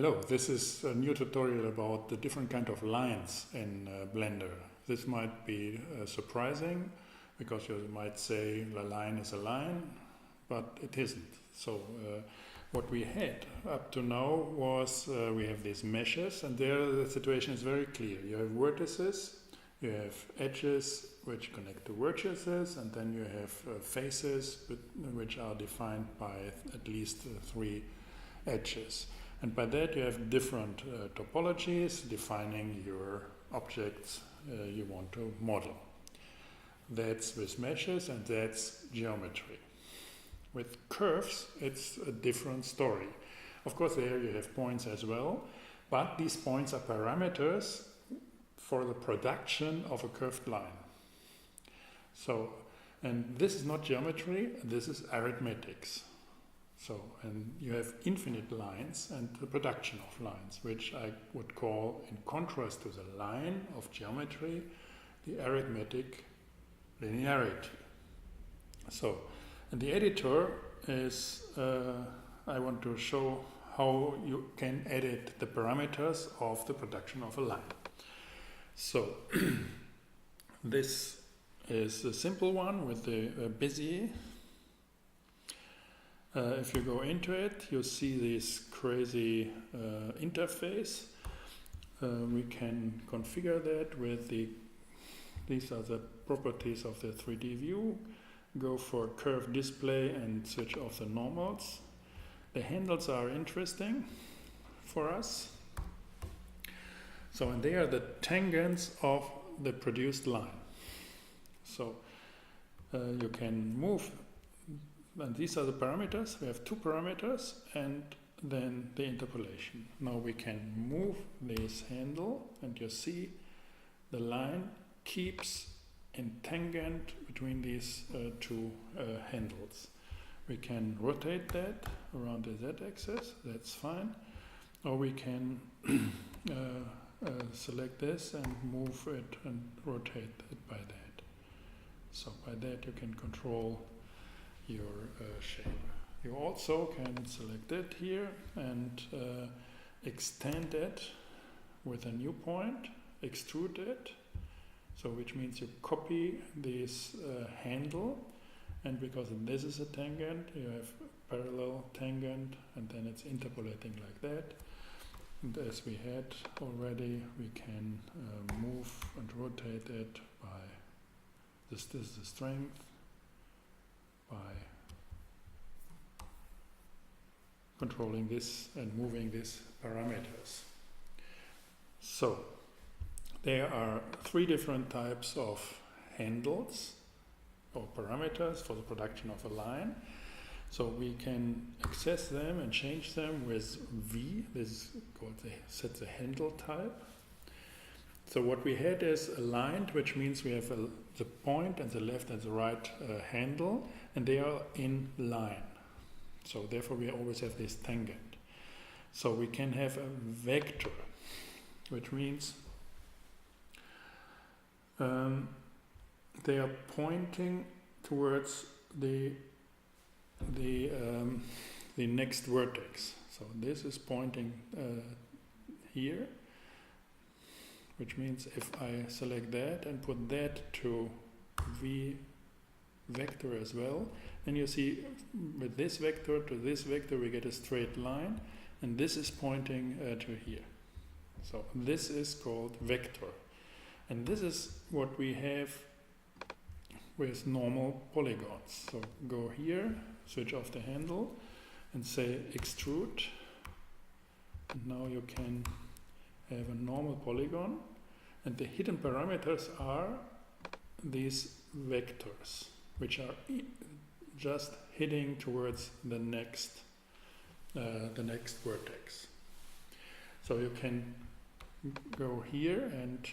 Hello, this is a new tutorial about the different kind of lines in Blender. This might be surprising because you might say the line is a line, but it isn't. So what we had up to now was we have these meshes, and there the situation is very clear. You have vertices, you have edges which connect to vertices, and then you have faces which are defined by at least three edges. And by that you have different topologies defining your objects you want to model. That's with meshes and that's geometry. With curves it's a different story. Of course there you have points as well, but these points are parameters for the production of a curved line. So, and this is not geometry, this is arithmetics. So, and you have infinite lines and the production of lines, which I would call, in contrast to the line of geometry, the arithmetic linearity. So, and the editor is, I want to show how you can edit the parameters of the production of a line. So, this is a simple one with the Bezier. If you go into it, you see this crazy interface. We can configure that with these are the properties of the 3D view. Go for curved display and switch off the normals. The handles are interesting for us. So, and they are the tangents of the produced line. So, you can move. And these are the parameters. We have two parameters and then the interpolation. Now we can move this handle and you see the line keeps in tangent between these two handles. We can rotate that around the z-axis, that's fine. Or we can select this and move it and rotate it by that. So by that you can control your shape. You also can select it here and extend it with a new point, extrude it, so which means you copy this handle, and because this is a tangent, you have parallel tangent, and then it's interpolating like that. And as we had already, we can move and rotate it by this is the strength, by controlling this and moving these parameters. So there are three different types of handles or parameters for the production of a line. So we can access them and change them with V. This is called set the handle type. So what we had is aligned, which means we have the point and the left and the right handle, and they are in line. So therefore we always have this tangent. So we can have a vector, which means they are pointing towards the next vertex. So this is pointing here, which means if I select that and put that to V vector as well, then you see with this vector to this vector we get a straight line, and this is pointing to here. So this is called vector, and this is what we have with normal polygons. So go here, switch off the handle and say extrude, and now you can have a normal polygon, and the hidden parameters are these vectors, which are just heading towards the next vertex. So you can go here and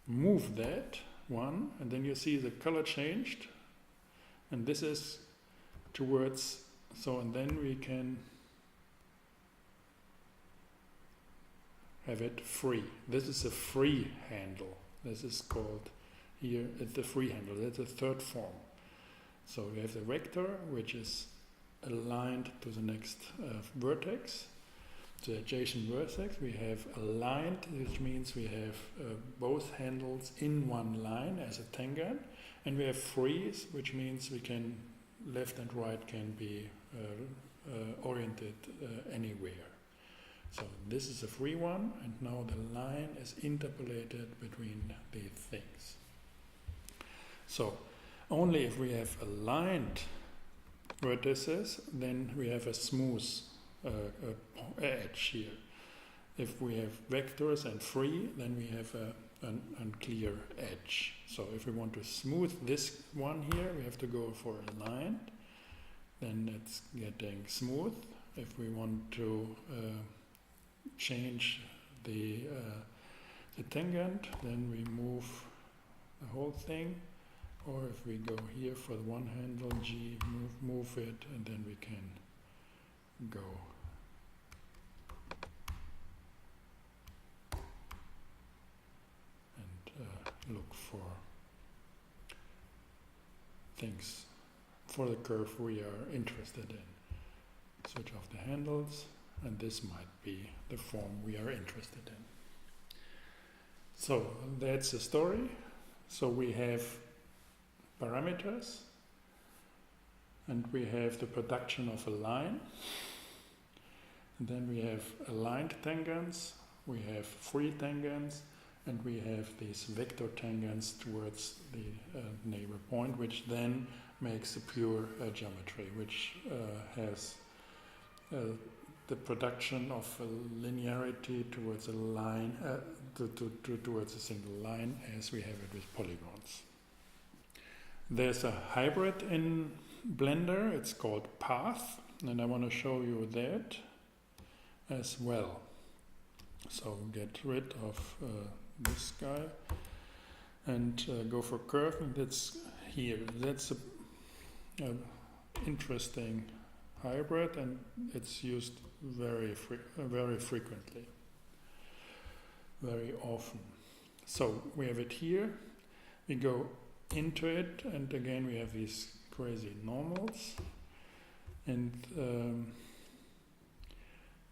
move that one, and then you see the color changed, and this is towards, so, and then we can have it free. This is a free handle. This is called here, it's the free handle. That's the third form. So we have the vector, which is aligned to the next vertex, the adjacent vertex, we have aligned, which means we have both handles in one line as a tangent, and we have freeze, which means we can left and right can be oriented anywhere. So this is a free one, and now the line is interpolated between these things. So only if we have aligned vertices, then we have a smooth edge here. If we have vectors and free, then we have an unclear edge. So if we want to smooth this one here, we have to go for a line. Then it's getting smooth. If we want to change the tangent, then we move the whole thing. Or if we go here for the one handle G, move it, and then we can go. And look for things for the curve we are interested in. Switch off the handles, and this might be the form we are interested in. So that's the story. So we have parameters, and we have the production of a line, and then we have aligned tangents, we have free tangents, and we have these vector tangents towards the neighbor point, which then makes a pure geometry, which has the production of a linearity towards a line, towards a single line, as we have it with polygons. There's a hybrid in Blender, it's called Path, and I want to show you that as well. So get rid of this guy and go for curve, and that's here. That's a interesting hybrid, and it's used very frequently, very often. So we have it here, we go into it, and again we have these crazy normals, and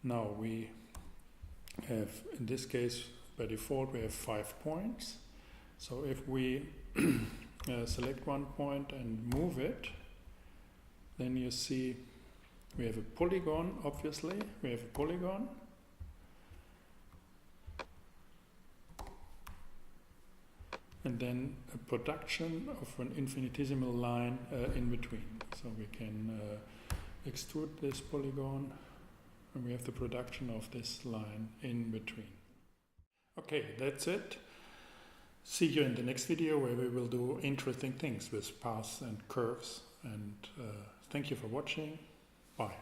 now we have, in this case by default we have 5 points. So if we select one point and move it, then you see we have a polygon. Obviously we have a polygon, and then a production of an infinitesimal line in between. So we can extrude this polygon, and we have the production of this line in between. Okay, that's it. See you in the next video, where we will do interesting things with paths and curves. And thank you for watching. Bye.